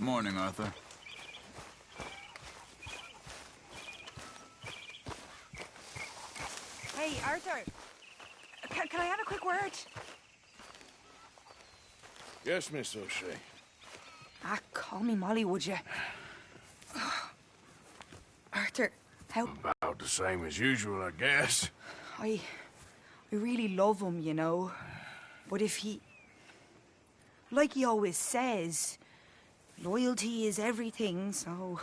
Morning, Arthur. Hey, Arthur. Can I have a quick word? Yes, Miss O'Shea. Ah, call me Molly, would you? Arthur, how... About the same as usual, I guess. I really love him, you know. But if he... Like he always says, loyalty is everything, so...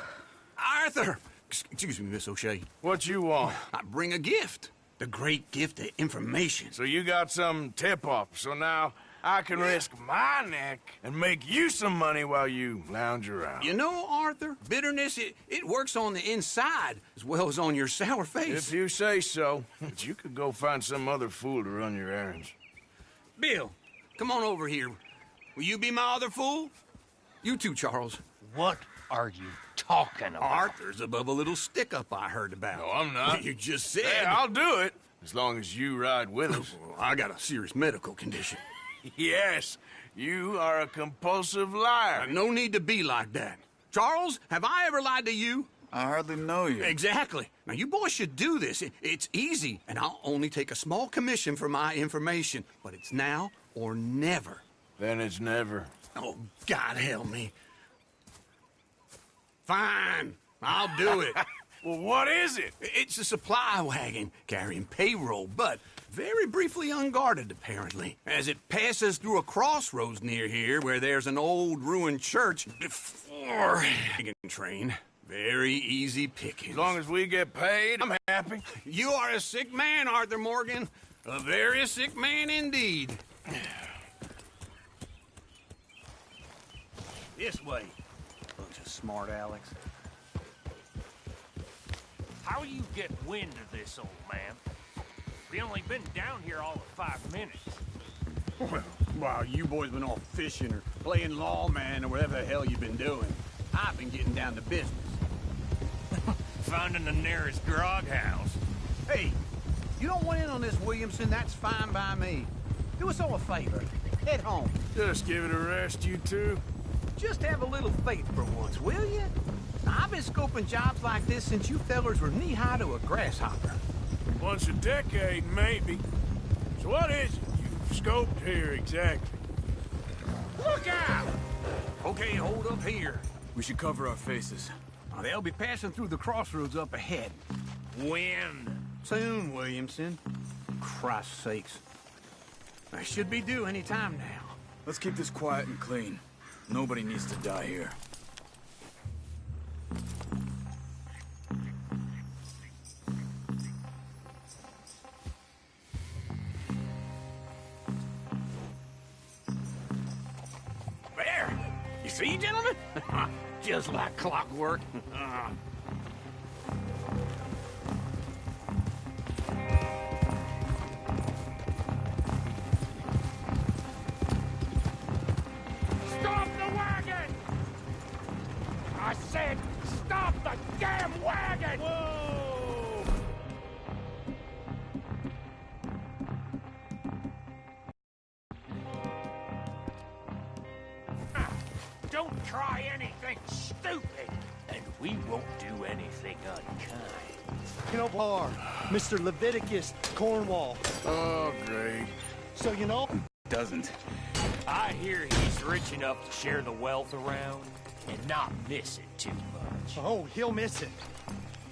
Arthur! Excuse me, Miss O'Shea. What you want? I bring a gift. The great gift of information. So you got some tip-off, so now I can risk my neck and make you some money while you lounge around. You know, Arthur, bitterness, it works on the inside as well as on your sour face. If you say so. But you could go find some other fool to run your errands. Bill, come on over here. Will you be my other fool? You too, Charles. What are you talking about? Arthur's above a little stick-up I heard about. No, I'm not. You just said... Yeah, I'll do it, as long as you ride with us. I got a serious medical condition. Yes, you are a compulsive liar. No need to be like that. Charles, have I ever lied to you? I hardly know you. Exactly. Now, you boys should do this. It's easy, and I'll only take a small commission for my information. But it's now or never. Then it's never. Oh, God help me. Fine, I'll do it. Well, what is it? It's a supply wagon carrying payroll, but very briefly unguarded, apparently, as it passes through a crossroads near here where there's an old ruined church before wagon train. Very easy pickings. As long as we get paid, I'm happy. You are a sick man, Arthur Morgan. A very sick man indeed. This way. Bunch of smart Alex. How you get wind of this, old man? We only been down here all of 5 minutes. Well, while you boys been off fishing or playing lawman or whatever the hell you've been doing, I've been getting down to business. Finding the nearest grog house. Hey, you don't want in on this, Williamson, that's fine by me. Do us all a favor. Head home. Just give it a rest, you two. Just have a little faith for once, will you? Now, I've been scoping jobs like this since you fellers were knee-high to a grasshopper. Once a decade, maybe. So what is it you've scoped here exactly? Look out! Okay, hold up here. We should cover our faces. Now, they'll be passing through the crossroads up ahead. When? Soon, Williamson. Christ's sakes. I should be due any time now. Let's keep this quiet and clean. Nobody needs to die here. There! You see, gentlemen? Just like clockwork. Stop the wagon! I said, stop the damn wagon! Whoa! Don't try anything stupid, and we won't do anything unkind. You know, Bar, Mr. Leviticus Cornwall. Oh, great. So, you know... Doesn't. I hear he's rich enough to share the wealth around and not miss it too much. Oh, he'll miss it.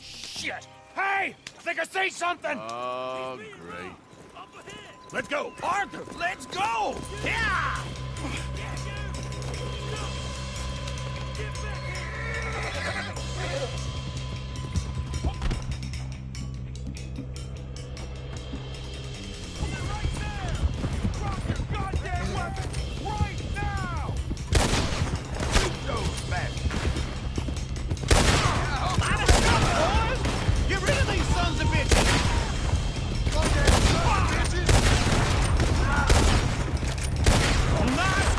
Shit! Hey! I think I see something! Oh, great. Let's go. Arthur, let's go! Yeah! Get rid of these sons of bitches! Nice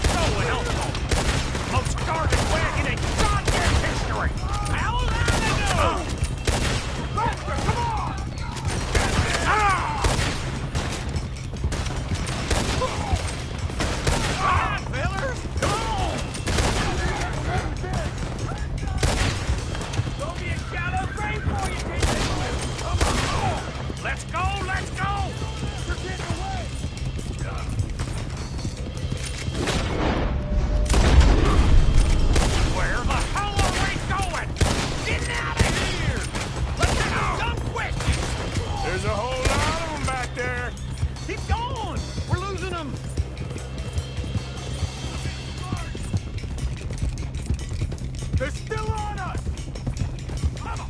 Let's go, let's go! You're getting away! Where the hell are we going? Get out of here! Let's get it done quick! There's a whole lot of them back there. Keep going! We're losing them! They're still on us! Come on!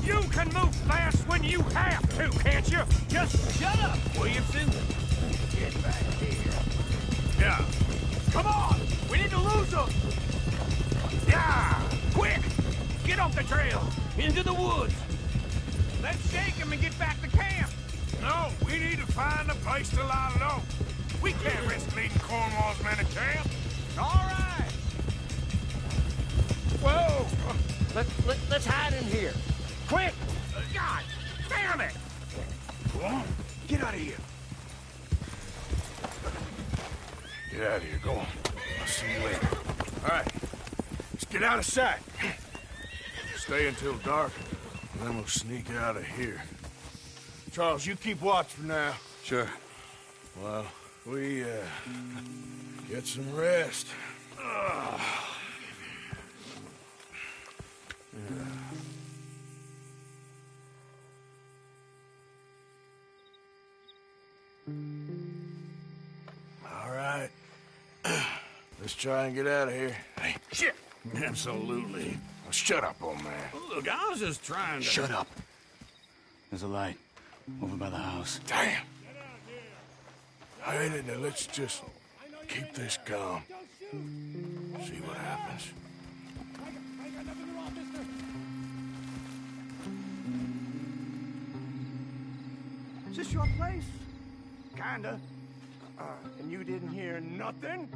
You can move fast when you have to, can't you? Just shut up, Williamson! Get back here. Yeah. Come on! We need to lose them! Yeah! Quick! Get off the trail! Into the woods! Let's shake them and get back to camp! No, we need to find a place to lie low. We can't risk leading Cornwall's men to camp. All right! Whoa! Let's hide in here. Quick! God damn it! Go on. Get out of here. Get out of here. Go on. I'll see you later. All right. Let's get out of sight. Stay until dark, and then we'll sneak out of here. Charles, you keep watch for now. Sure. Well, we, get some rest. All right. Let's try and get out of here. Hey, Shit! absolutely. Well, shut up, old man. Look, I was just trying to... Shut up. There's a light over by the house. Damn. All right, now let's just keep this calm. See what happens. Is this your place? Kinda. And you didn't hear nothing?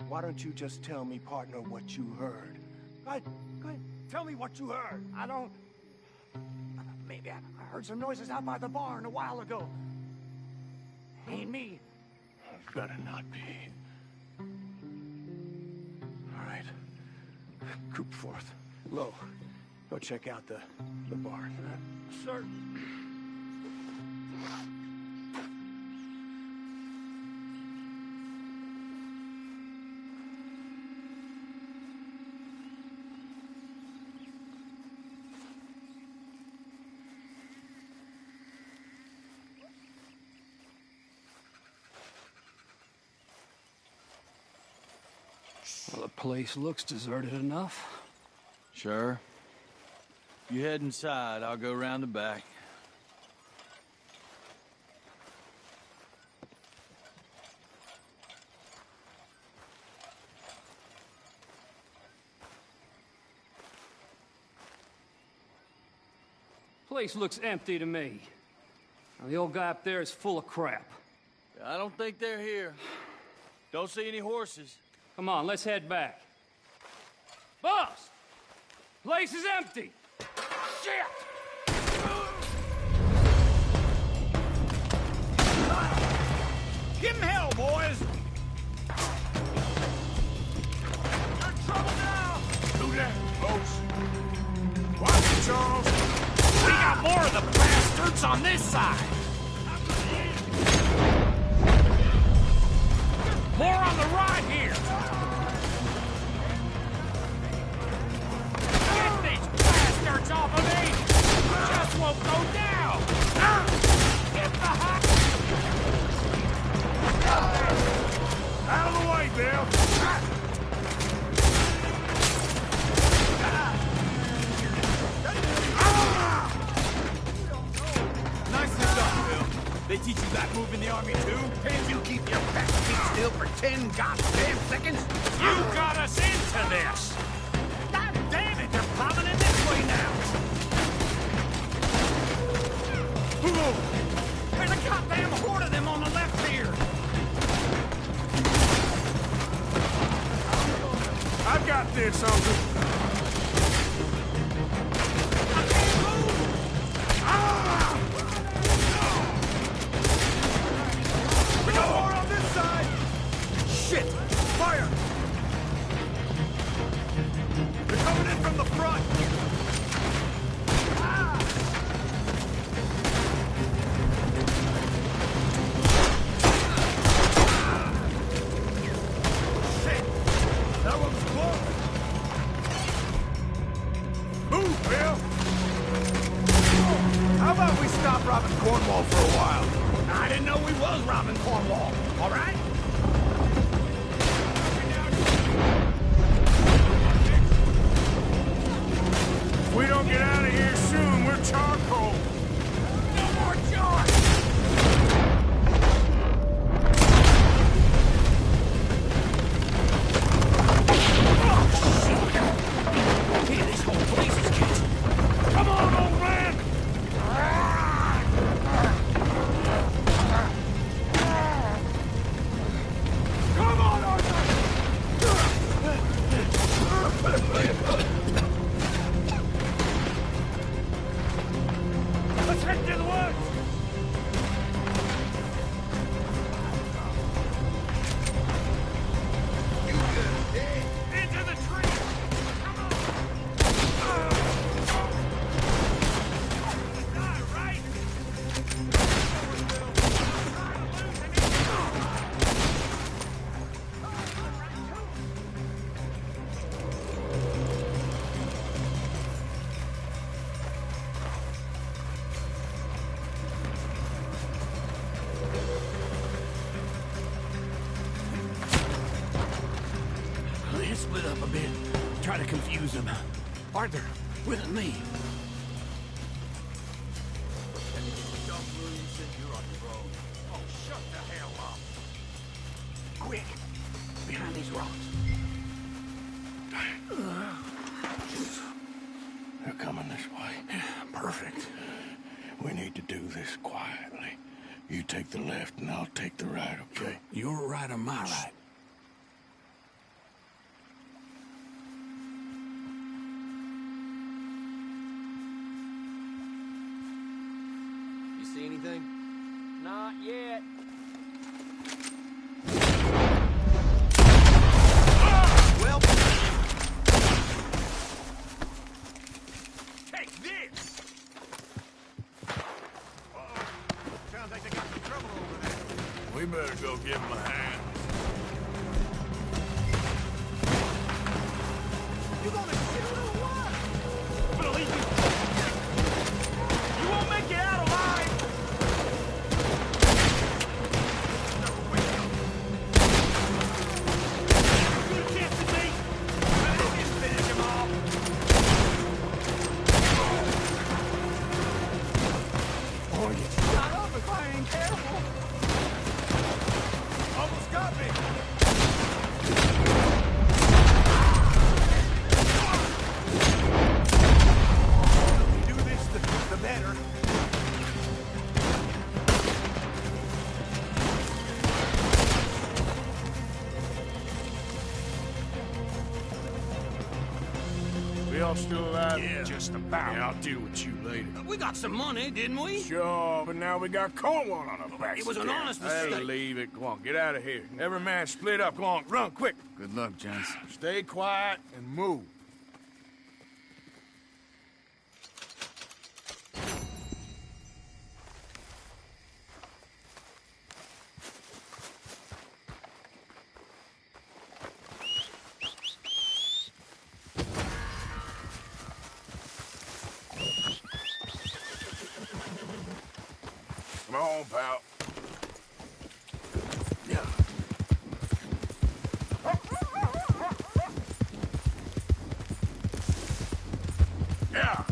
Why don't you just tell me, partner, what you heard? Go ahead. Tell me what you heard. I don't... Maybe I heard some noises out by the barn a while ago. Ain't me. Better not be. All right. Coop forth. Lo, go check out the barn. Sir. Well, the place looks deserted enough. Sure. You head inside, I'll go around the back. Place looks empty to me. Now, the old guy up there is full of crap. I don't think they're here. Don't see any horses. Come on, let's head back. Boss! Place is empty! Shit! Give him hell, boys! You're in trouble now! Do that, folks. Watch it, Charles. We got more of the bastards on this side! More on the right here! Get these bastards off of me! Just won't go down! Get the hot... Out of the way, Bill. Nicely done, Bill. They teach you that move in the army, too? Can't you keep your back feet still for 10 goddamn seconds? You got us into this! God damn it, they're plowing in this way now! There's a goddamn horde of them on the left here! I've got this, Uncle. I can't move! Ah! We got more on this side! Shit! Fire! robbing Cornwall for a while. I didn't know we was robbing Cornwall, all right? If we don't get out of here soon, we're charcoal. No more joy! Man, this whole place is catching. Come on, old man! Come on, Arthur! Let's head to the woods! Into the trees! Come on! Die, right? Let's split up a bit. Try to confuse them. Arthur, with me. Oh, shut the hell up! Quick, behind these rocks. They're coming this way. Perfect. We need to do this quietly. You take the left and I'll take the right, okay? You're right on my right. You see anything? Not yet. Well, Take this! Uh-oh. Sounds like they got some trouble over there. We better go give them a hand. You gonna shoot or what? Believe me. You won't make it out alive! Good chance to me. But I didn't finish him off. Boy, get shot up if I ain't careful. Almost got me. The we do this, the better. We all still alive? Yeah. Just about. Yeah, I'll deal with you later. we got some money, didn't we? Sure, but now we got Cornwall on our backs. It was an again. honest Hey, mistake. leave it. Go on, get out of here. Every man split up. Go on, run, quick. Good luck, gents. Stay quiet and move. Come on, pal. Yeah. Yeah.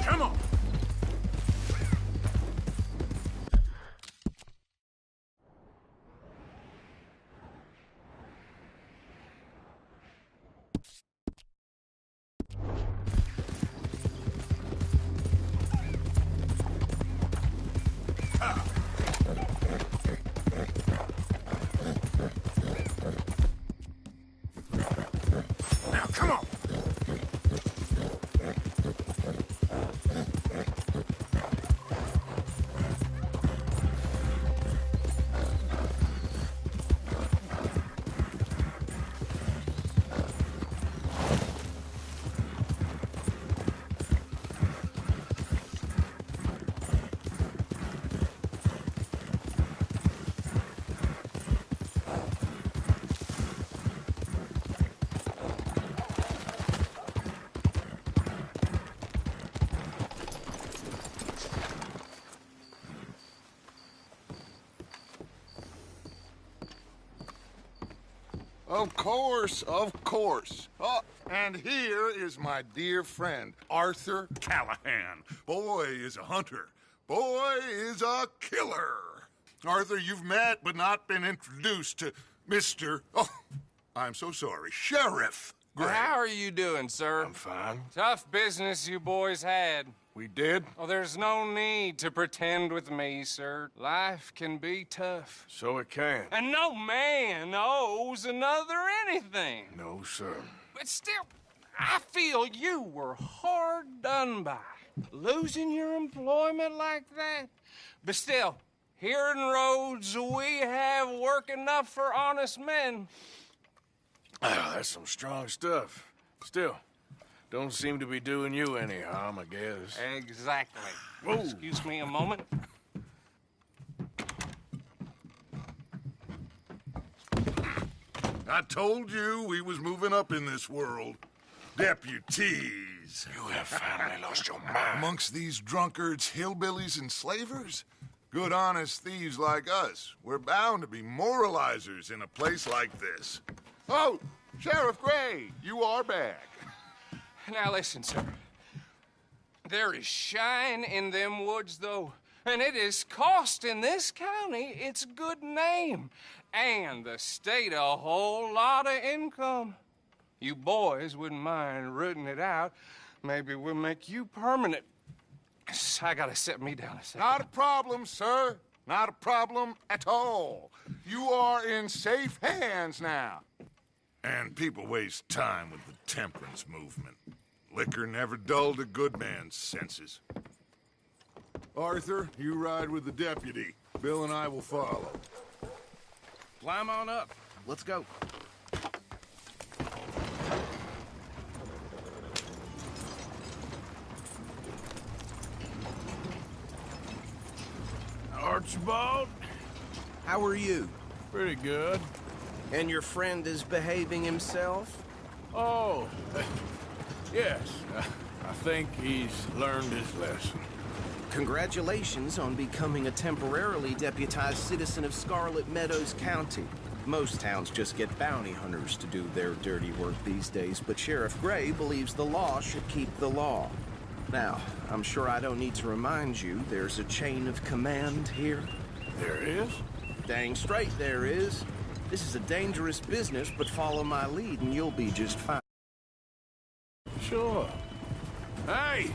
Come on. Now, come on. Of course, of course. Oh, and here is my dear friend, Arthur Callahan. Boy is a hunter. Boy is a killer. Arthur, you've met but not been introduced to Mr. Oh, I'm so sorry, Sheriff Gray. How are you doing, sir? I'm fine. Tough business you boys had. We did? Oh, there's no need to pretend with me, sir. Life can be tough. So it can. And no man owes another anything. No, sir. But still, I feel you were hard done by. Losing your employment like that. But still, here in Rhodes, we have work enough for honest men. Oh, that's some strong stuff. Still, don't seem to be doing you any harm, I guess. Exactly. Whoa. Excuse me a moment. I told you we was moving up in this world. Deputies. You have finally lost your mind. Amongst these drunkards, hillbillies, and slavers? Good, honest thieves like us. We're bound to be moralizers in a place like this. Oh, Sheriff Gray, you are back. Now listen, sir. There is shine in them woods, though, and it is costing this county its good name and the state a whole lot of income. You boys wouldn't mind rooting it out. Maybe we'll make you permanent. I gotta set me down a second. Not a problem, sir. Not a problem at all. You are in safe hands now. And people waste time with the temperance movement. Liquor never dulled a good man's senses. Arthur, you ride with the deputy. Bill and I will follow. Climb on up. Let's go. Archibald? How are you? Pretty good. And your friend is behaving himself? Oh, yes. I think he's learned his lesson. Congratulations on becoming a temporarily deputized citizen of Scarlet Meadows County. Most towns just get bounty hunters to do their dirty work these days, but Sheriff Gray believes the law should keep the law. Now, I'm sure I don't need to remind you there's a chain of command here. There is? Dang straight there is. This is a dangerous business, but follow my lead and you'll be just fine. Sure. Hey!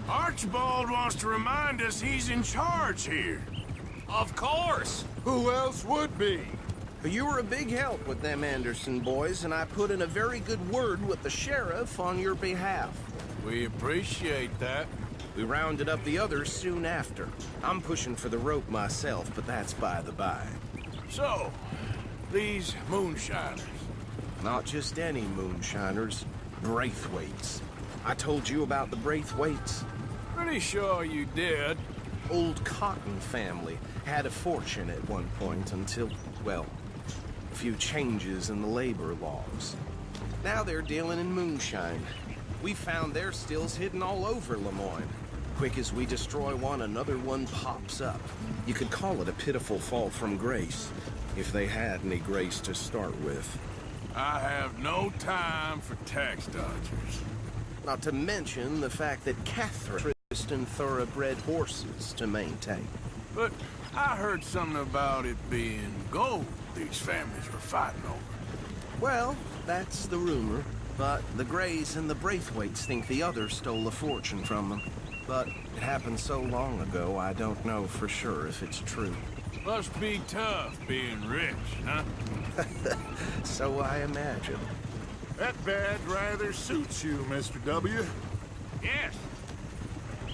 Archibald wants to remind us he's in charge here. Of course. Who else would be? You were a big help with them Anderson boys, and I put in a very good word with the sheriff on your behalf. We appreciate that. We rounded up the others soon after. I'm pushing for the rope myself, but that's by the by. So, these moonshiners. Not just any moonshiners. Braithwaites. I told you about the Braithwaites. Pretty sure you did. Old Cotton family had a fortune at one point until, well, a few changes in the labor laws. Now they're dealing in moonshine. We found their stills hidden all over Lemoyne. Quick as we destroy one, another one pops up. You could call it a pitiful fall from grace, if they had any grace to start with. I have no time for tax dodgers. Not to mention the fact that Catherine and thoroughbred horses to maintain. But I heard something about it being gold these families were fighting over. Well, that's the rumor. But the Grays and the Braithwaites think the others stole a fortune from them. But it happened so long ago, I don't know for sure if it's true. Must be tough being rich, huh? So I imagine. That badge rather suits you, Mr. W. Yes.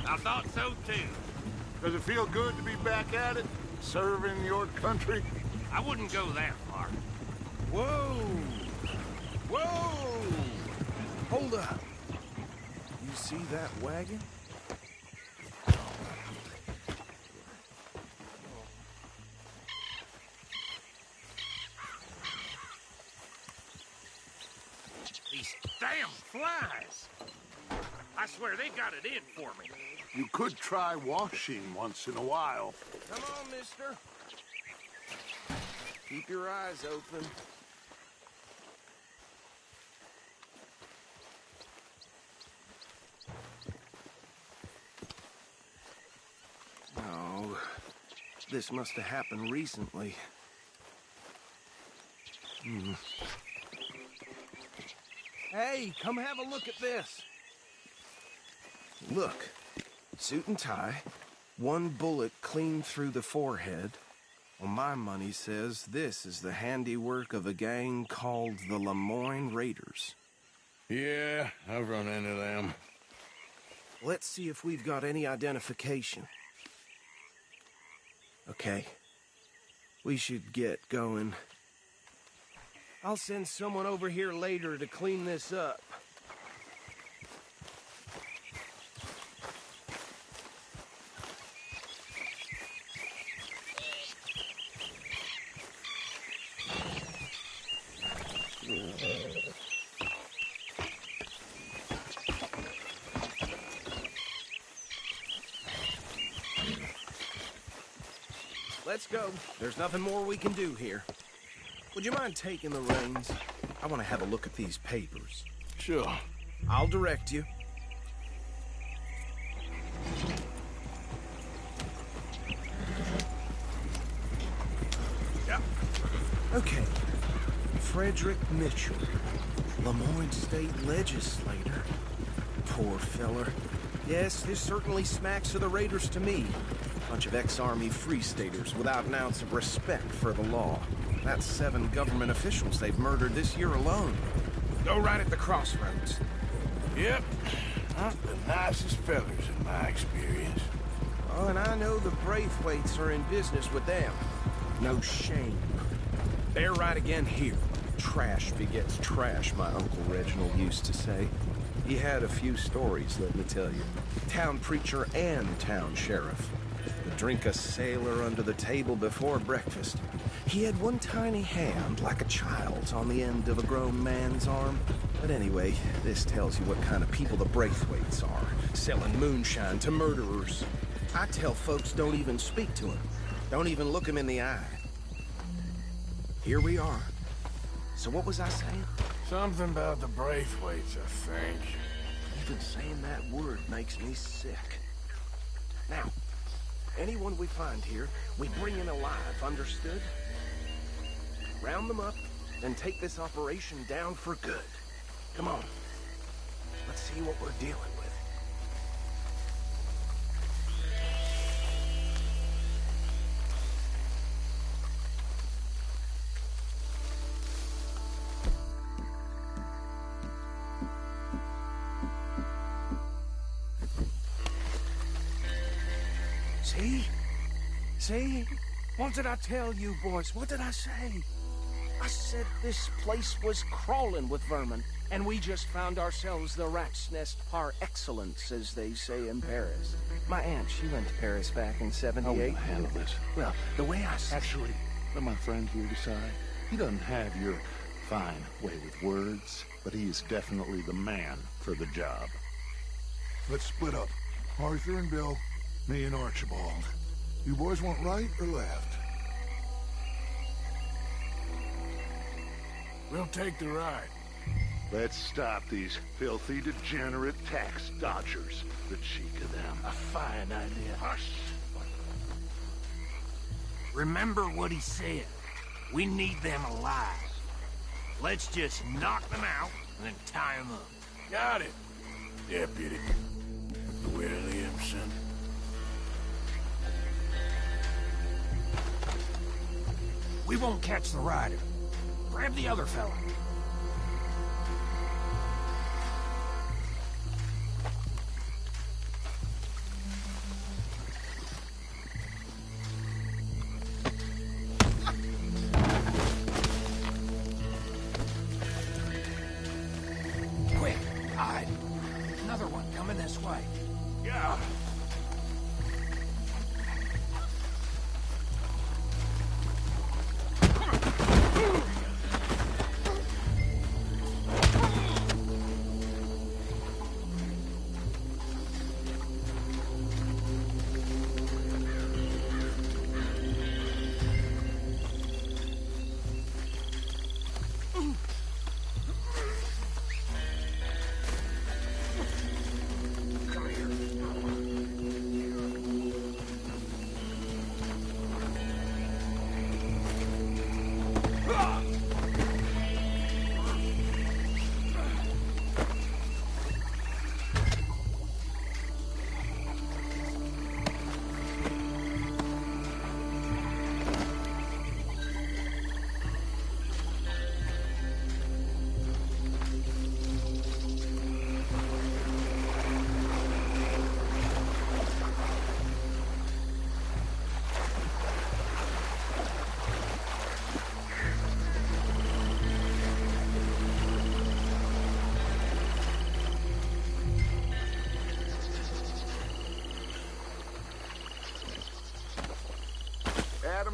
I thought so, too. Does it feel good to be back at it? Serving your country? I wouldn't go that far. Whoa! Whoa! Hold up. You see that wagon? These damn flies. I swear they got it in for me. You could try washing once in a while. Come on, mister. Keep your eyes open. this must have happened recently. Hey, come have a look at this. Look, suit and tie, one bullet clean through the forehead. Well, my money says this is the handiwork of a gang called the Lemoyne Raiders. Yeah, I've run into them. Let's see if we've got any identification. Okay. We should get going. I'll send someone over here later to clean this up. Let's go. There's nothing more we can do here. Would you mind taking the reins? I want to have a look at these papers. Sure. I'll direct you. Yeah. Okay. Frederick Mitchell, Lemoyne State Legislator. Poor feller. Yes, this certainly smacks of the Raiders to me. Bunch of ex-Army Free Staters without an ounce of respect for the law. That's 7 government officials they've murdered this year alone. Go right at the crossroads. Yep. Not the nicest fellers in my experience. Oh, and I know the Braithwaites are in business with them. No shame. They're right again here. Trash begets trash, my Uncle Reginald used to say. He had a few stories, let me tell you. Town preacher and town sheriff. Would drink a sailor under the table before breakfast. He had one tiny hand, like a child's, on the end of a grown man's arm. But anyway, this tells you what kind of people the Braithwaites are. Selling moonshine to murderers. I tell folks don't even speak to him. Don't even look him in the eye. Here we are. So what was I saying? Something about the Braithwaites, I think. Even saying that word makes me sick. Now, anyone we find here, we bring in alive, understood? Round them up, and take this operation down for good. Come on. Let's see what we're dealing with. See? See? What did I tell you, boys? What did I say? I said this place was crawling with vermin, and we just found ourselves the rat's nest par excellence, as they say in Paris. My aunt, she went to Paris back in '78. How will you handle this? Well, the way I said... Actually, let my friend here decide. He doesn't have your fine way with words, but he is definitely the man for the job. Let's split up. Arthur and Bill, me and Archibald. You boys want right or left? We'll take the right. Let's stop these filthy, degenerate tax dodgers. The cheek of them. A fine idea. Hush! Remember what he said. We need them alive. Let's just knock them out and then tie them up. Got it, Deputy Williamson. We won't catch the rider. Grab the other fella. Quick, hide. Another one coming this way. Yeah.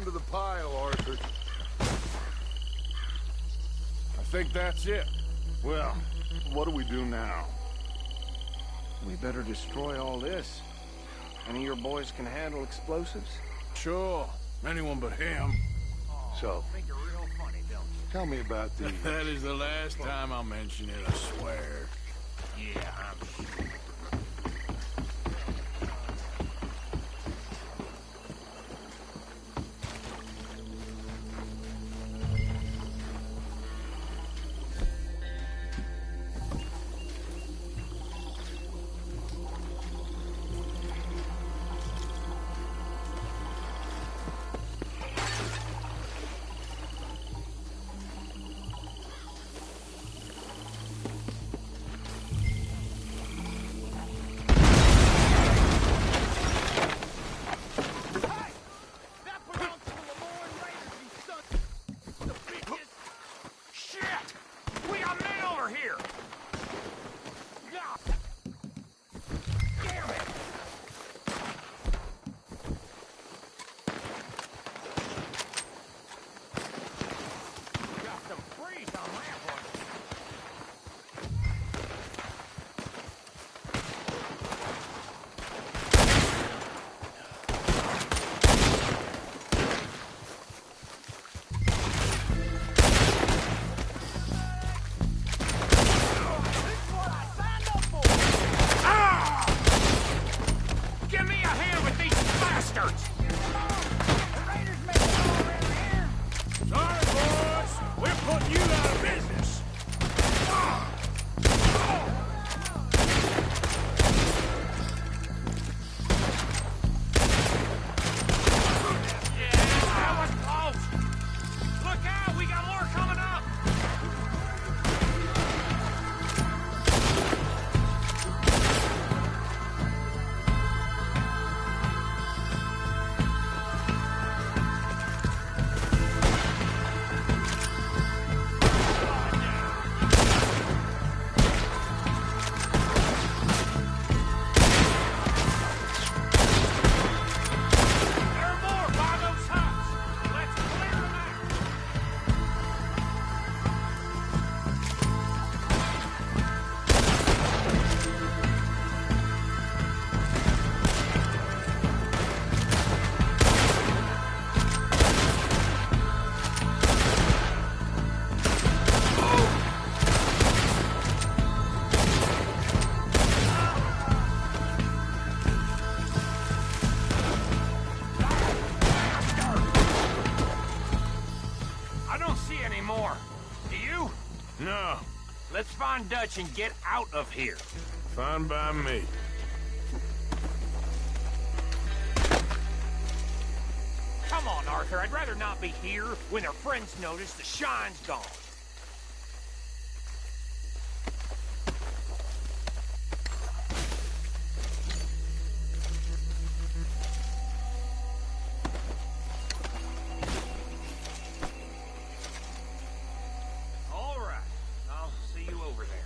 him to the pile, Arthur. I think that's it. Well, what do we do now? We better destroy all this. Any of your boys can handle explosives? Sure. Anyone but him. So, Think you're real funny, don't you? tell me about these. That is the last time I'll mention it, I swear. Yeah, I'm sure. Let's find Dutch and get out of here. Fine by me. Come on, Arthur. I'd rather not be here when their friends notice the shine's gone. All right. I'll see you over there.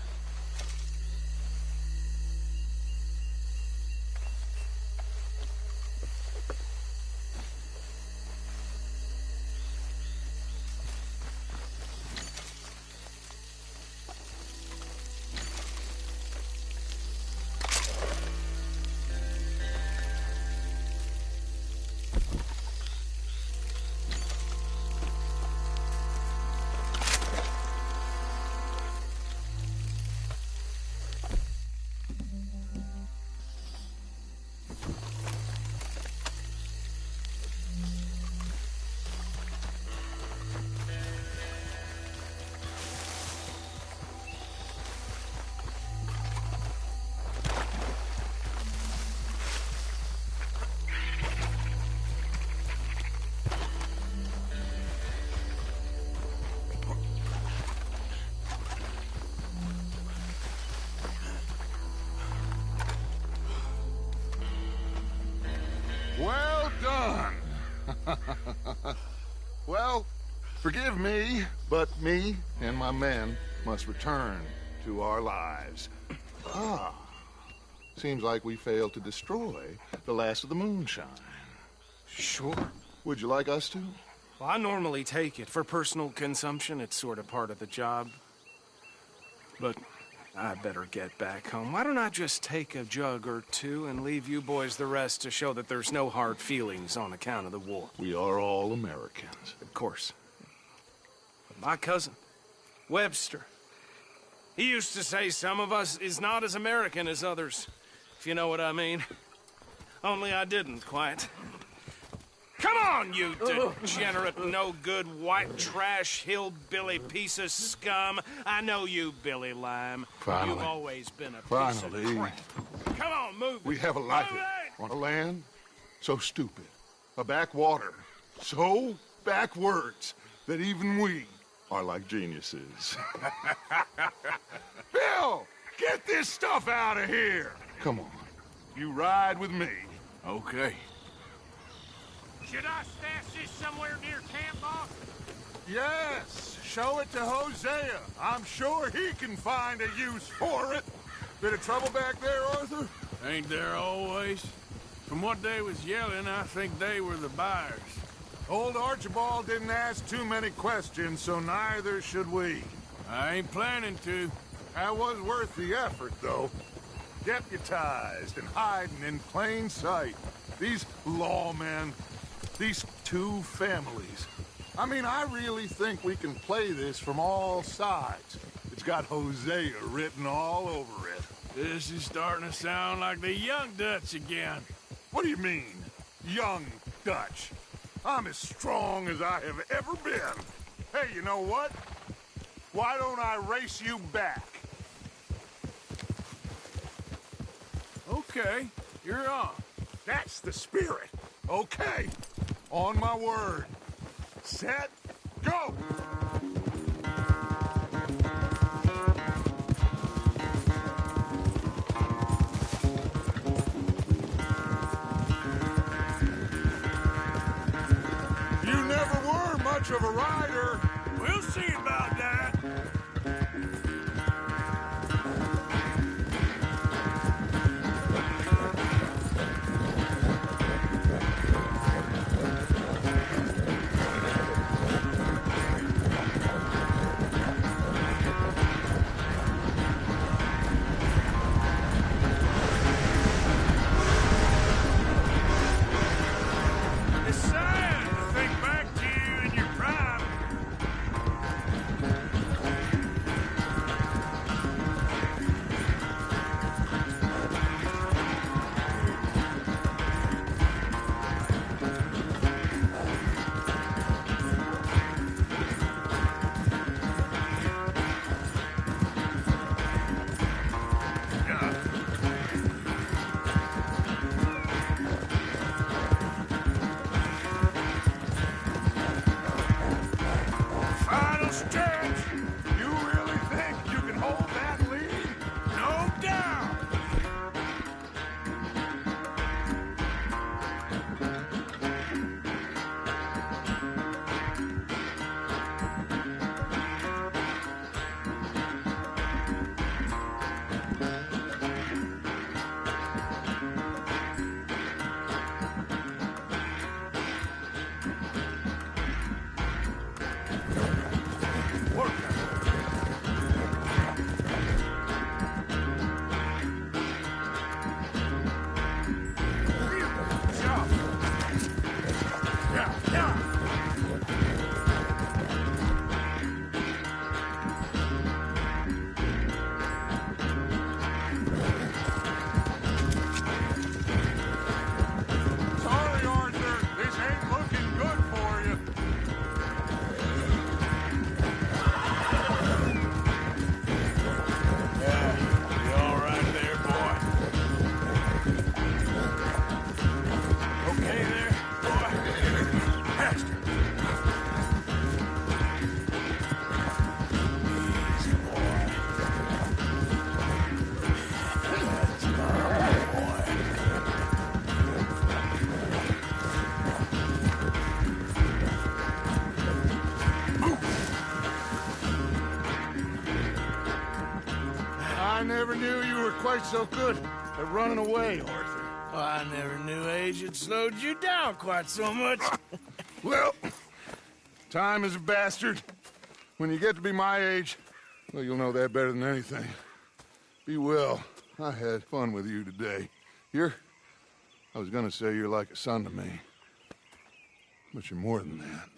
Well done. Well, forgive me, but me and my men must return to our lives. Seems like we failed to destroy the last of the moonshine. Sure. Would you like us to? Well, I normally take it. For personal consumption, it's sort of part of the job. But I better get back home. Why don't I just take a jug or two and leave you boys the rest to show that there's no hard feelings on account of the war? We are all Americans. Of course. But my cousin, Webster, he used to say some of us is not as American as others, if you know what I mean. Only I didn't quite. Come on, you degenerate, no-good, white trash, hillbilly piece of scum. I know you, Billy Lime. Finally. You've always been a piece of crap. Come on, move it. We have a life on a land so stupid, a backwater so backwards that even we are like geniuses. Bill, get this stuff out of here. Come on, you ride with me. Okay. Should I stash this somewhere near camp, boss? Yes, show it to Hosea. I'm sure he can find a use for it. Bit of trouble back there, Arthur? Ain't there always? From what they was yelling, I think they were the buyers. Old Archibald didn't ask too many questions, so neither should we. I ain't planning to. That was worth the effort, though. Deputized and hiding in plain sight. These lawmen, these two families. I mean, I really think we can play this from all sides. It's got Hosea written all over it. This is starting to sound like the Young Dutch again. What do you mean, young Dutch? I'm as strong as I have ever been. Hey, you know what? Why don't I race you back? Okay, you're on. That's the spirit. Okay, on my word. Set, go! You never were much of a rider. We'll see about that. It's sad to think back to you in your prime. Final stretch. You really think you can hold that lead? No doubt. Sorry, Arthur. This ain't looking good for you. Yeah, you all right there, boy? Okay there, boy? Faster. Easy, boy. That's my boy. I never knew you were quite so good at running away, Arthur. I never knew age had slowed you down quite so much. Well, time is a bastard. When you get to be my age, well, you'll know that better than anything. Be well. I had fun with you today. I was gonna say you're like a son to me. But you're more than that.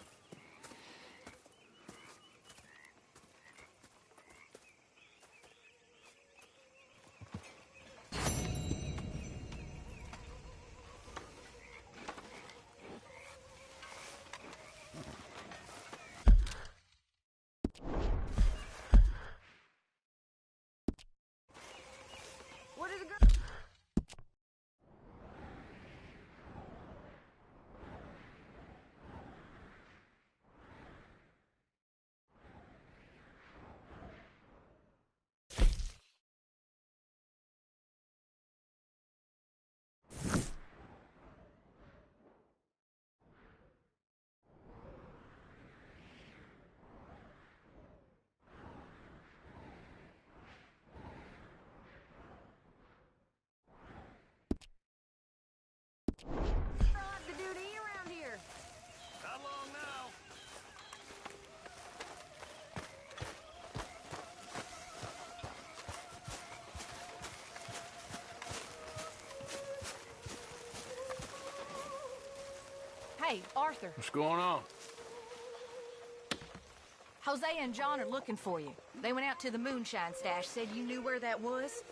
What is it? The duty around here. Not long now. Hey, Arthur. What's going on? Jose and John are looking for you. They went out to the moonshine stash, said you knew where that was.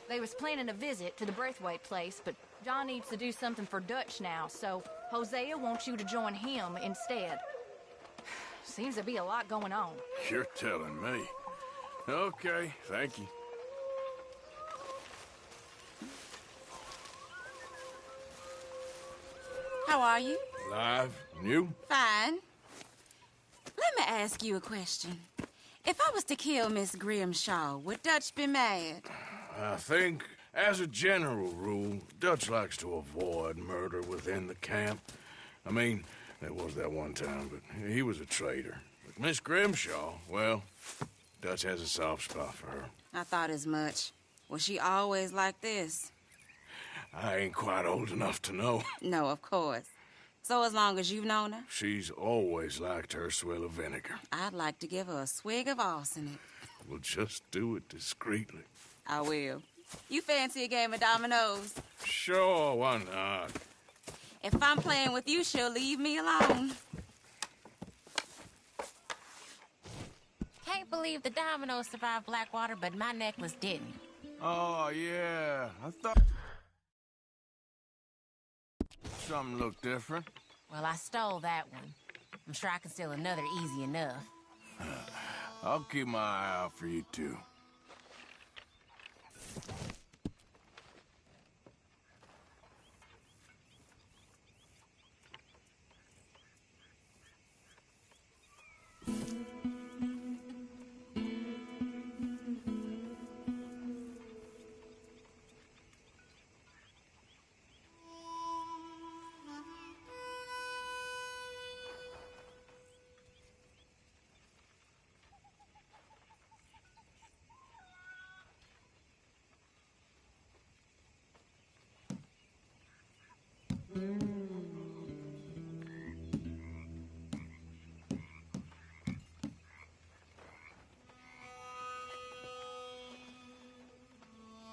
They was planning a visit to the Braithwaite place, but John needs to do something for Dutch now, so Hosea wants you to join him instead. Seems to be a lot going on. You're telling me. Okay, thank you. How are you? Alive. And you? Fine. Let me ask you a question. If I was to kill Miss Grimshaw, would Dutch be mad? I think, as a general rule, Dutch likes to avoid murder within the camp. I mean, there was that one time, but he was a traitor. But Miss Grimshaw, well, Dutch has a soft spot for her. I thought as much. Was she always like this? I ain't quite old enough to know. No, of course. So as long as you've known her? She's always liked her swill of vinegar. I'd like to give her a swig of arsenic. We'll just do it discreetly. I will. You fancy a game of dominoes? Sure, why not? If I'm playing with you, she'll leave me alone. Can't believe the dominoes survived Blackwater, but my necklace didn't. Oh, yeah. I thought something looked different. Well, I stole that one. I'm sure I can steal another easy enough. I'll keep my eye out for you, too.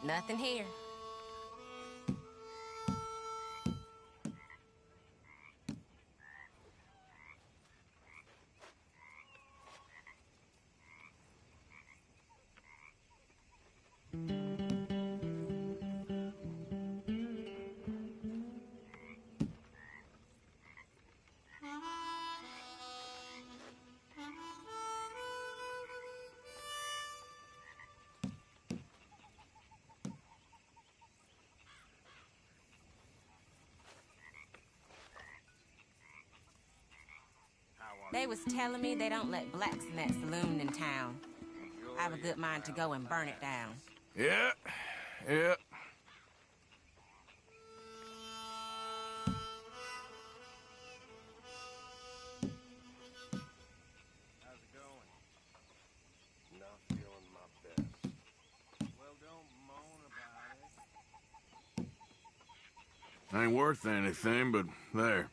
Nothing here. They was telling me they don't let blacks in that saloon in town. I have a good mind to go and burn it down. Yeah. How's it going? Not feeling my best. Well, don't moan about it. Ain't worth anything, but there.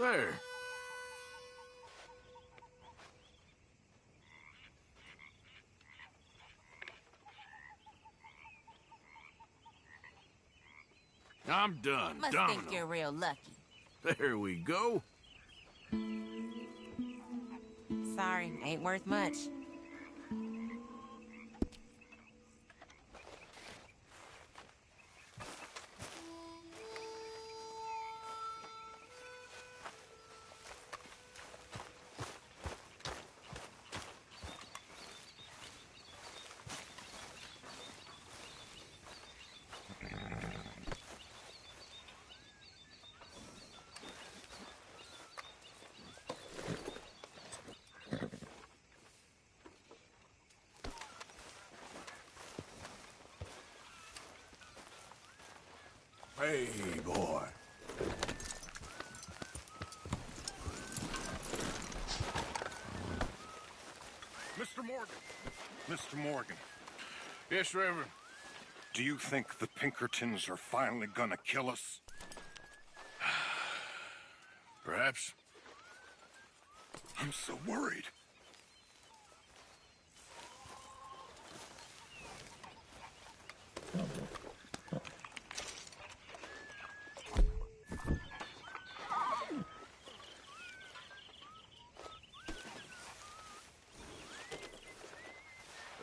There. I'm done. Must Domino. think you're real lucky. There we go. Sorry, ain't worth much. Hey, boy. Mr. Morgan. Mr. Morgan. Yes, Reverend. Do you think the Pinkertons are finally gonna kill us? Perhaps. I'm so worried.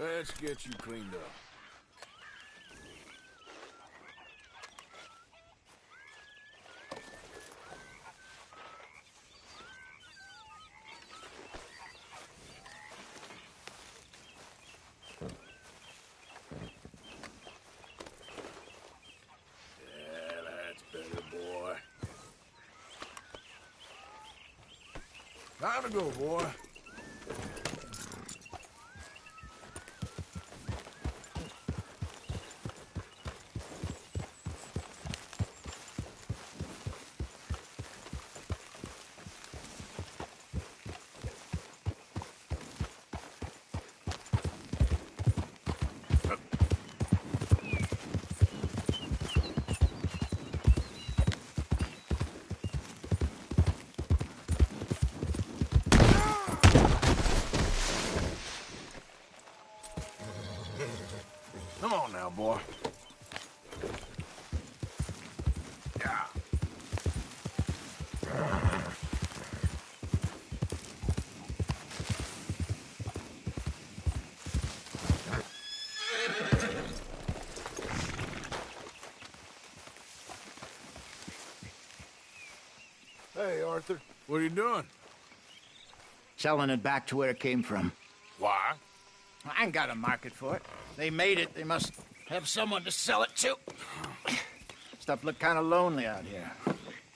Let's get you cleaned up. Yeah, that's better, boy. Time to go, boy. Come on now, boy. Yeah. Hey, Arthur. What are you doing? Selling it back to where it came from. Why? I ain't got a market for it. They made it. They must have someone to sell it to. Stuff look kind of lonely out here.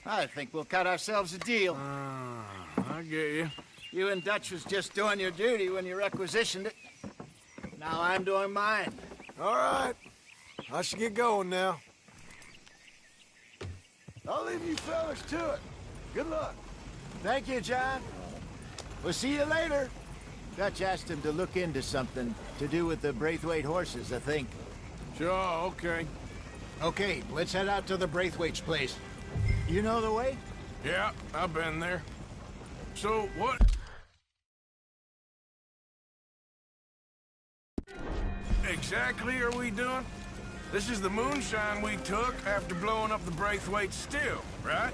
I think we'll cut ourselves a deal. I get you. You and Dutch was just doing your duty when you requisitioned it. Now I'm doing mine. All right. I should get going now. I'll leave you fellas to it. Good luck. Thank you, John. We'll see you later. Dutch asked him to look into something to do with the Braithwaite horses, I think. Sure, okay. Okay, let's head out to the Braithwaite's place. You know the way? Yeah, I've been there. So, what exactly are we doing? This is the moonshine we took after blowing up the Braithwaite still, right?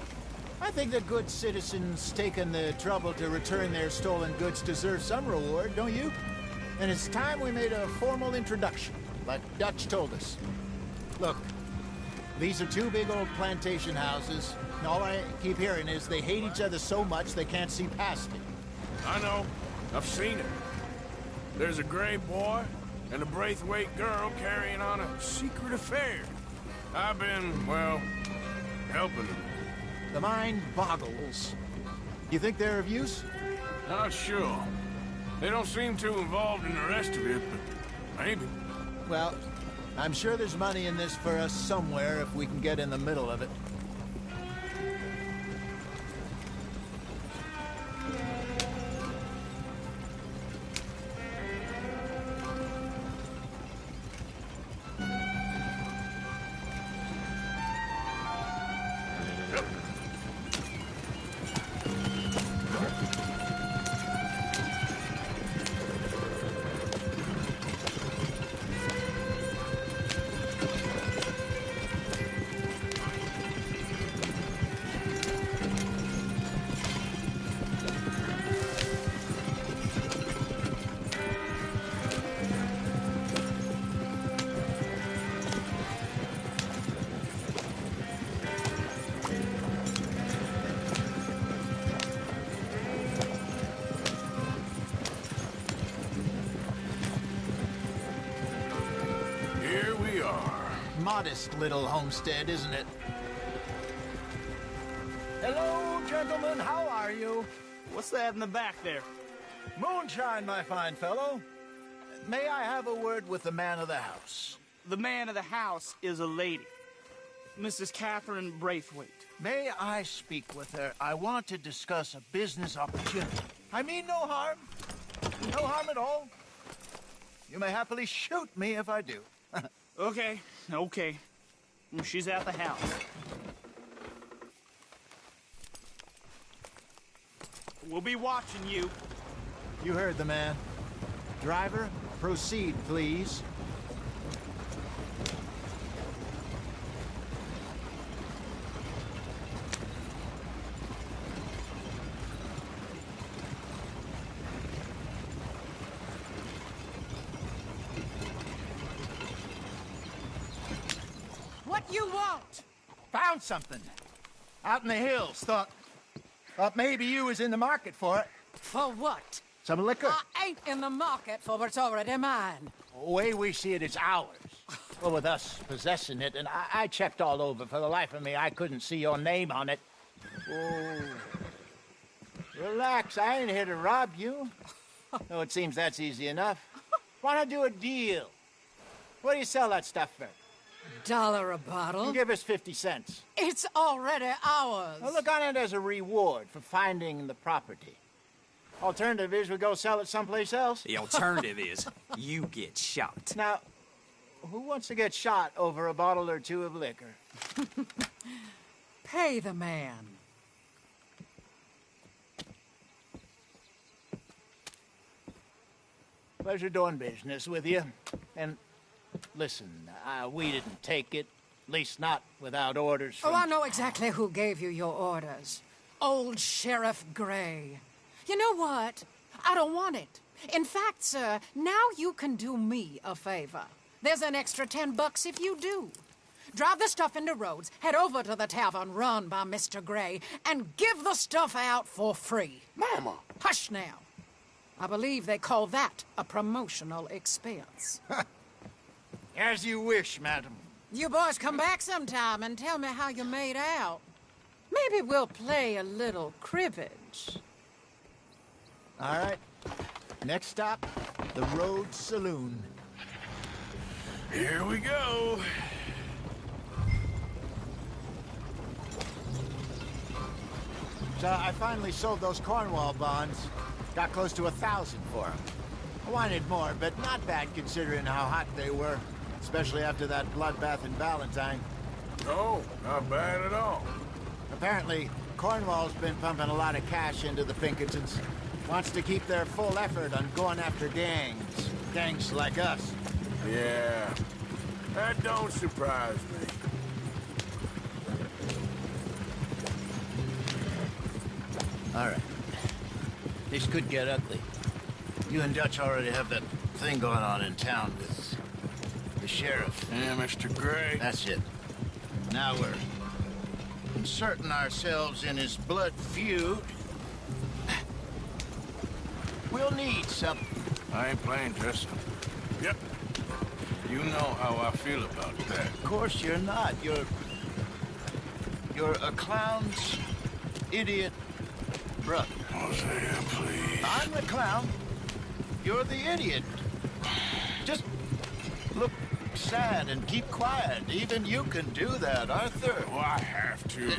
I think the good citizens taking the trouble to return their stolen goods deserve some reward, don't you? And it's time we made a formal introduction, like Dutch told us. Look, these are two big old plantation houses. And all I keep hearing is they hate each other so much they can't see past it. I know. I've seen it. There's a gray boy and a Braithwaite girl carrying on a secret affair. I've been, well, helping them. The mind boggles. You think they're of use? Not sure. They don't seem too involved in the rest of it, but maybe. Well, I'm sure there's money in this for us somewhere if we can get in the middle of it. modest little homestead, isn't it? Hello, gentlemen. How are you? What's that in the back there? Moonshine, my fine fellow. May I have a word with the man of the house? The man of the house is a lady. Mrs. Catherine Braithwaite. May I speak with her? I want to discuss a business opportunity. I mean no harm. No harm at all. You may happily shoot me if I do. Okay. She's at the house. We'll be watching you. You heard the man. Driver, proceed, please. What you want? Found something. Out in the hills. Thought maybe you was in the market for it. For what? Some liquor. I ain't in the market for what's already mine. The way we see it, it's ours. Well, with us possessing it, and I checked all over. For the life of me, I couldn't see your name on it. Oh. Relax, I ain't here to rob you. No, it seems that's easy enough. Why not do a deal? What do you sell that stuff for? $1 a bottle? You give us 50 cents. It's already ours. Well, look on it as a reward for finding the property. Alternative is we go sell it someplace else. The alternative is you get shot. Now, who wants to get shot over a bottle or two of liquor? Pay the man. Pleasure doing business with you. And listen, we didn't take it. At least not without orders from... Oh, I know exactly who gave you your orders. Old Sheriff Gray. You know what? I don't want it. In fact, sir, now you can do me a favor. There's an extra $10 if you do. Drive the stuff into Rhodes, head over to the tavern run by Mr. Gray, and give the stuff out for free. Mama! Hush now. I believe they call that a promotional expense. As you wish, madam. You boys come back sometime and tell me how you made out. Maybe we'll play a little cribbage. All right. Next stop, the Rhodes Saloon. Here we go. So I finally sold those Cornwall bonds. Got close to 1,000 for them. I wanted more, but not bad considering how hot they were. Especially after that bloodbath in Valentine. Oh, not bad at all. Apparently, Cornwall's been pumping a lot of cash into the Pinkertons. Wants to keep their full effort on going after gangs. Gangs like us. Yeah, that don't surprise me. All right. This could get ugly. You and Dutch already have that thing going on in town with the sheriff. Yeah, Mr. Gray. That's it. Now we're inserting ourselves in his blood feud. We'll need something. I ain't playing, Tristan. Yep. You know how I feel about that. Of course you're not. You're a clown's idiot brother. Hosea, please. I'm the clown. You're the idiot. Just look sad and keep quiet. Even you can do that, Arthur. Oh, I have to.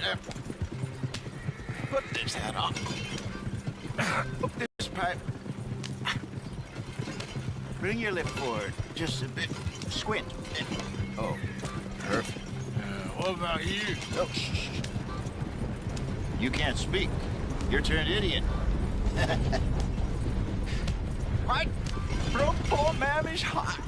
Put this hat on. Put this pipe. Bring your lip forward. Just a bit. Squint. Oh, perfect. What about you? Oh, shh. You can't speak. You're turned idiot. Right? Broke poor mammy's heart.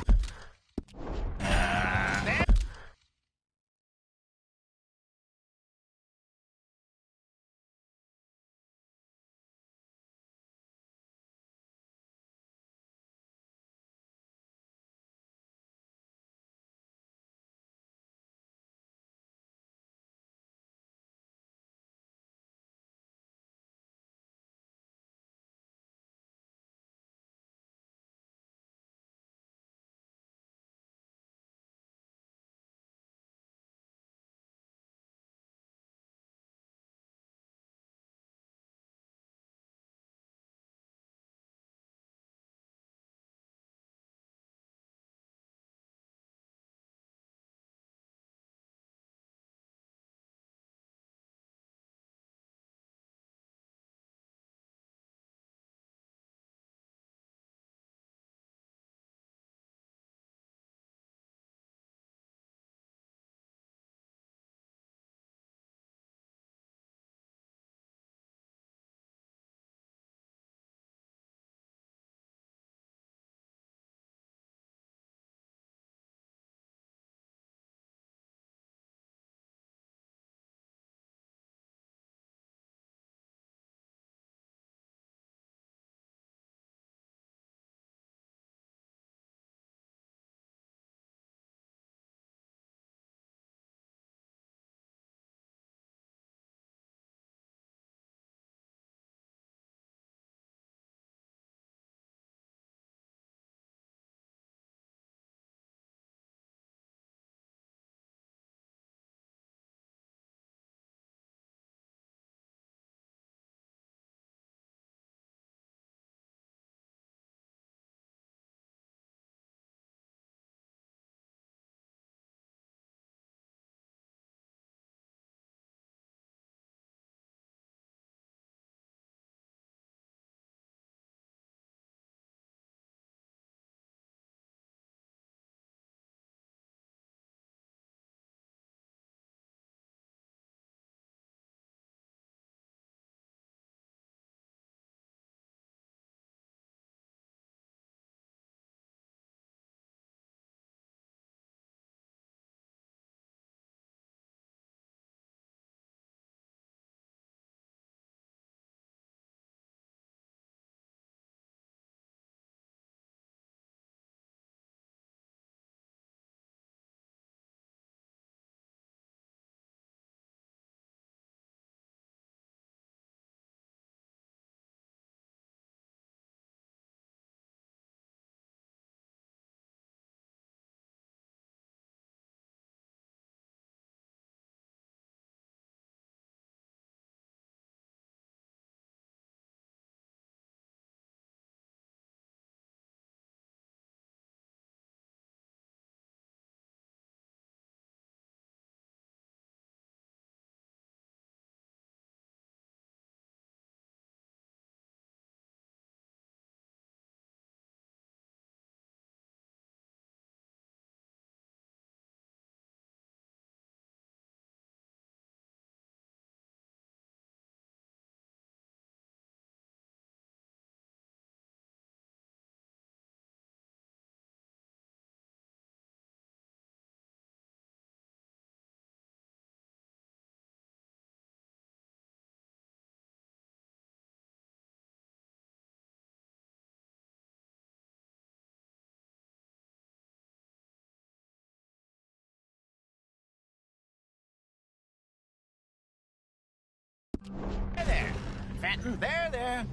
Hey there, Fenton. There.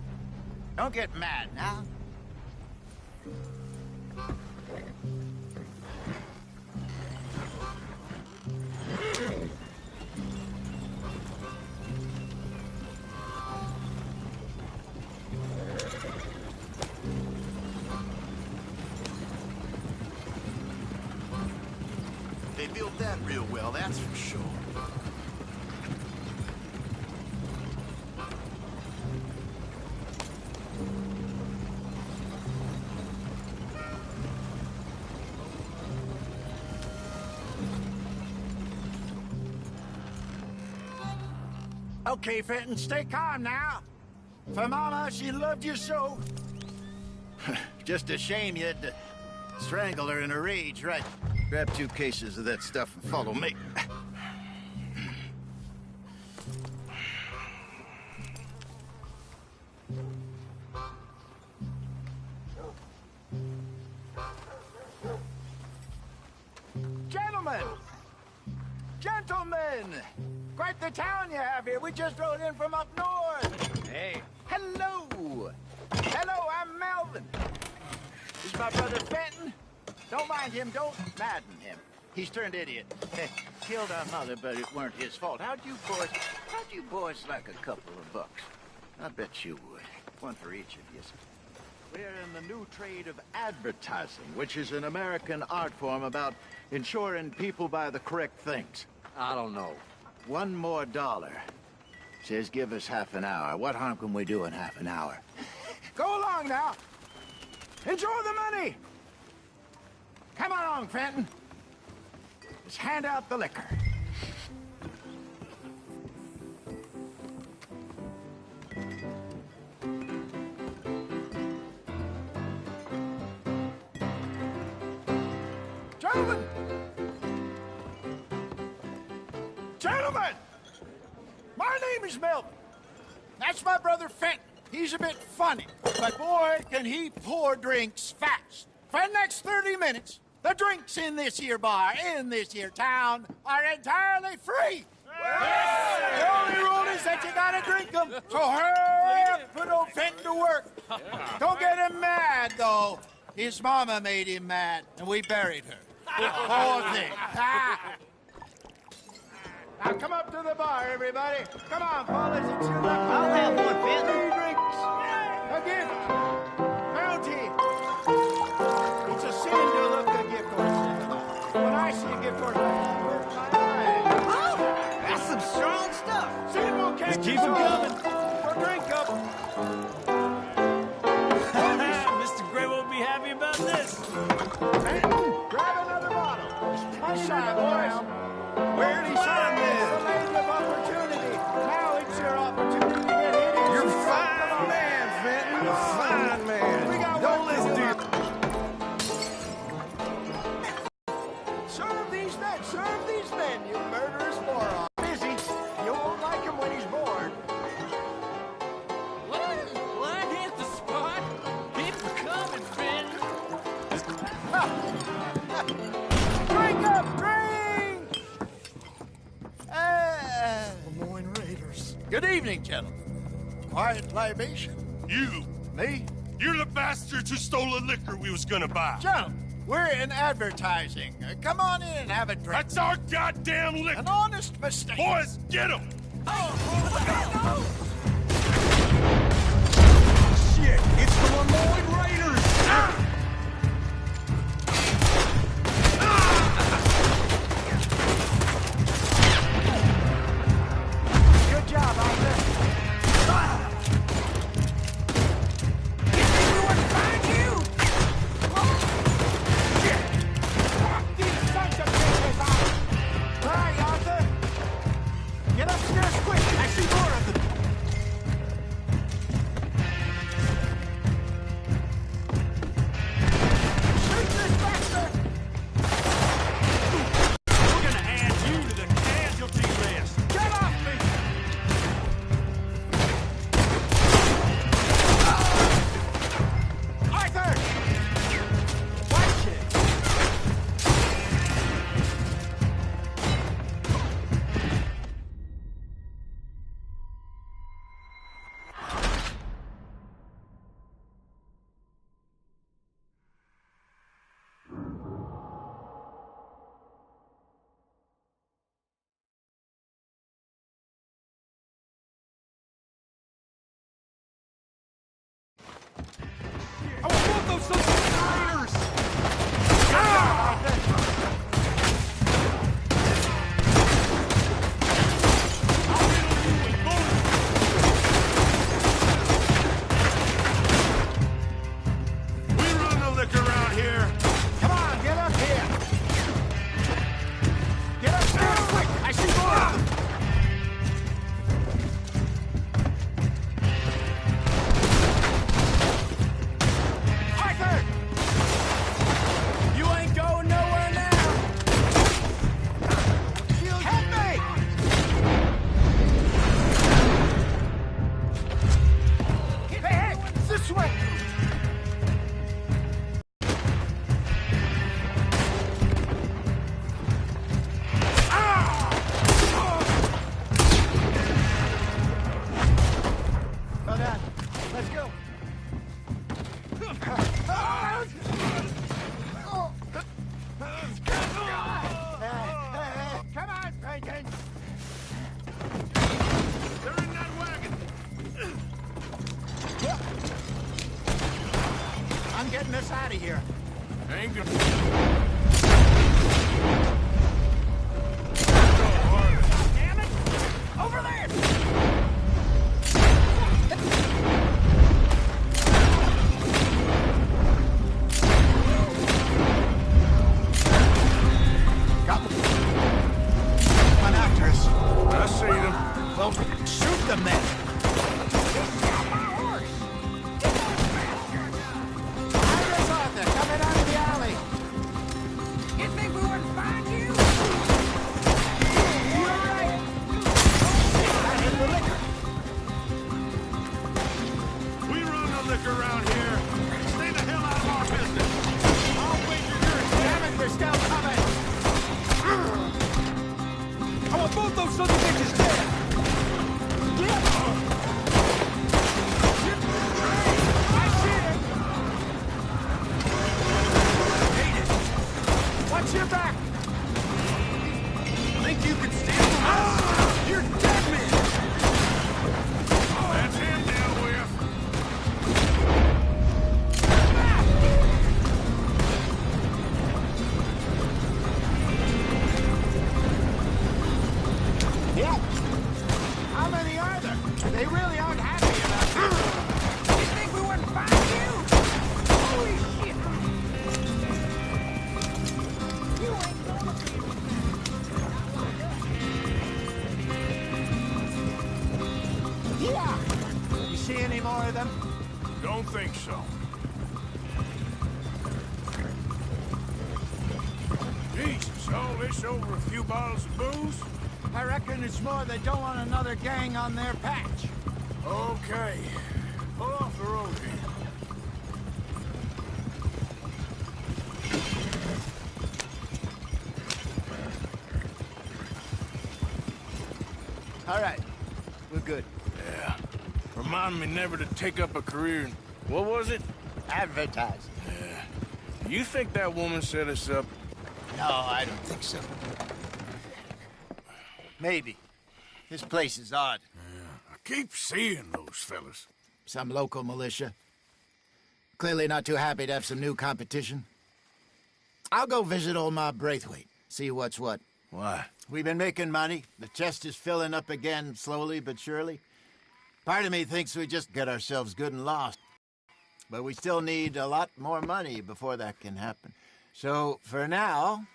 Don't get mad now. They built that real well, that's for sure. Okay, Fenton, stay calm now. For Mama, she loved you so. Just a shame you had to strangle her in a rage, right? Grab 2 cases of that stuff and follow me. Gentlemen! Quite the town you have here. We just rode in from up north. Hey. Hello. Hello, I'm Melvin. This is my brother Fenton. Don't mind him. Don't madden him. He's turned idiot. Killed our mother, but it weren't his fault. How'd you boys like a couple of bucks? I bet you would. One for each of you. We're in the new trade of advertising, which is an American art form about ensuring people buy the correct things. I don't know. $1 more. Says give us half an hour. What harm can we do in half an hour? Go along now. Enjoy the money. Come along, Fenton. Let's hand out the liquor. Gentlemen! Gentlemen! My name is Melvin. That's my brother Fenton. He's a bit funny, but boy, can he pour drinks fast. For the next 30 minutes, the drinks in this here bar, in this here town, are entirely free. The only rule is that you gotta drink them. So hurry up, put old Fenton to work. Don't get him mad, though. His mama made him mad, and we buried her. Poor thing. Now come up to the bar, everybody. Come on, fellas, it's your lucky day. I'll have one, Fenton. 3 drinks. A gift. Bounty. It's a sin to look a gift horse in the mouth. When I see a gift horse, I work my eyes. Oh, that's some strong stuff. Sin will catch you. Keep them coming. Or drink up. Mr. Gray won't be happy about this. Fenton, grab another bottle. My side, boys. Where'd he sign this? The lady of opportunity. Now it's your opportunity to get hit. You're a fine man, Fenton. You're a fine man. We got Don't listen to you. Serve these men, you murderous moron. Busy. You won't like him when he's bored. Well, that hit the spot. Keep coming, Fenton. Drink up, drink! Lemoyne Raiders. Good evening, gentlemen. Quiet libation. You. Me? You're the bastards who stole the liquor we was gonna buy. Gentlemen, we're in advertising. Come on in and have a drink. That's our goddamn liquor. An honest mistake. Boys, get him! Shit, it's the Lemoyne Raiders! Good job, Arthur. All right, Arthur. Get upstairs quick. I see more of them. out of here. Ain't gonna... Damn it! Over there! One after us. I see them. Well, shoot them then. Iris Arthur, coming out of the alley. You think we wouldn't find you? You're right. I hit the liquor. We run the liquor around here. Stay the hell out of our business. I'll wait for yours. Damn it, they're still coming. I want both those sons of bitches dead! Watch your back! Think you can stand us? You're dead men! That's him dealt with. Yeah. How many are there? They really aren't happy about this. You think we wouldn't find you? Holy shit! You ain't Yeah. You see any more of them? Don't think so. Jesus, all this over a few bottles of booze? I reckon it's more they don't want another gang on their patch. Okay. Pull off the road here. All right. We're good. Yeah. Remind me never to take up a career in... What was it? Advertising. Yeah. You think that woman set us up? No, I don't think so. Maybe. This place is odd. Yeah. I keep seeing those fellas. Some local militia. Clearly not too happy to have some new competition. I'll go visit old Ma Braithwaite, see what's what. Why? We've been making money. The chest is filling up again, slowly but surely. Part of me thinks we just get ourselves good and lost. But we still need a lot more money before that can happen. So, for now,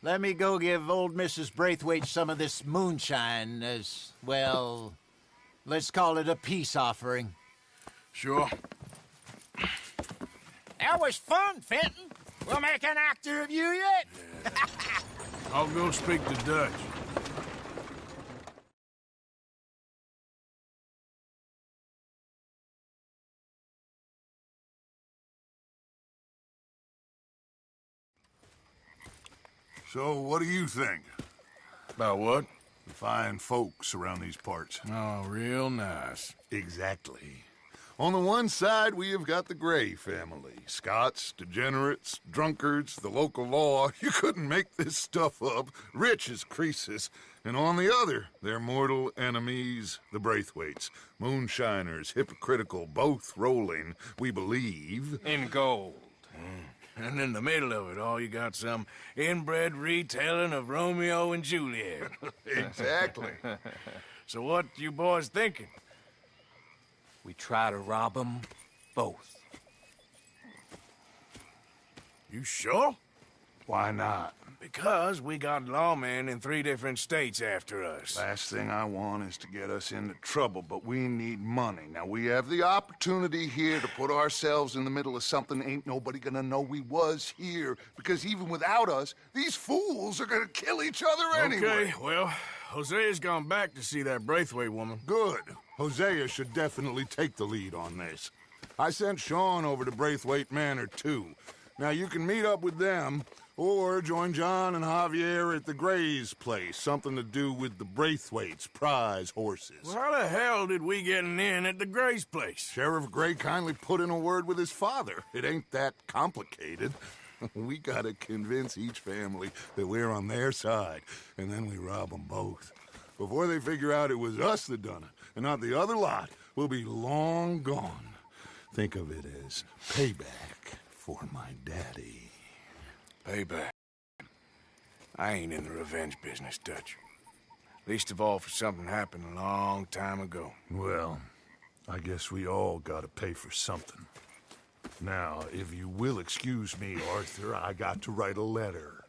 let me go give old Mrs. Braithwaite some of this moonshine as, well, let's call it a peace offering. Sure. That was fun, Fenton. We'll make an actor of you yet. Yeah. I'll go speak to Dutch. So, what do you think? About what? The fine folks around these parts. Oh, real nice. Exactly. On the one side, we have got the Gray family. Scots, degenerates, drunkards, the local law. You couldn't make this stuff up. Rich as Croesus. And on the other, their mortal enemies, the Braithwaites. Moonshiners, hypocritical, both rolling, we believe. In gold. And in the middle of it all, you got some inbred retelling of Romeo and Juliet. Exactly. So what you boys thinking? We try to rob them both. You sure? Why not? Because we got lawmen in 3 different states after us. Last thing I want is to get us into trouble, but we need money. Now, we have the opportunity here to put ourselves in the middle of something ain't nobody gonna know we was here, because even without us, these fools are gonna kill each other anyway. Okay, well, Hosea's gone back to see that Braithwaite woman. Good. Hosea should definitely take the lead on this. I sent Sean over to Braithwaite Manor, too. Now, you can meet up with them, or join John and Javier at the Gray's place. Something to do with the Braithwaite's prize horses. Well, how the hell did we get in at the Gray's place? Sheriff Gray kindly put in a word with his father. It ain't that complicated. We gotta convince each family that we're on their side, and then we rob them both. Before they figure out it was us that done it, and not the other lot, we'll be long gone. Think of it as payback for my daddy. Payback. I ain't in the revenge business, Dutch. Least of all for something happened a long time ago. Well, I guess we all gotta pay for something. Now, if you will excuse me, Arthur, I got to write a letter.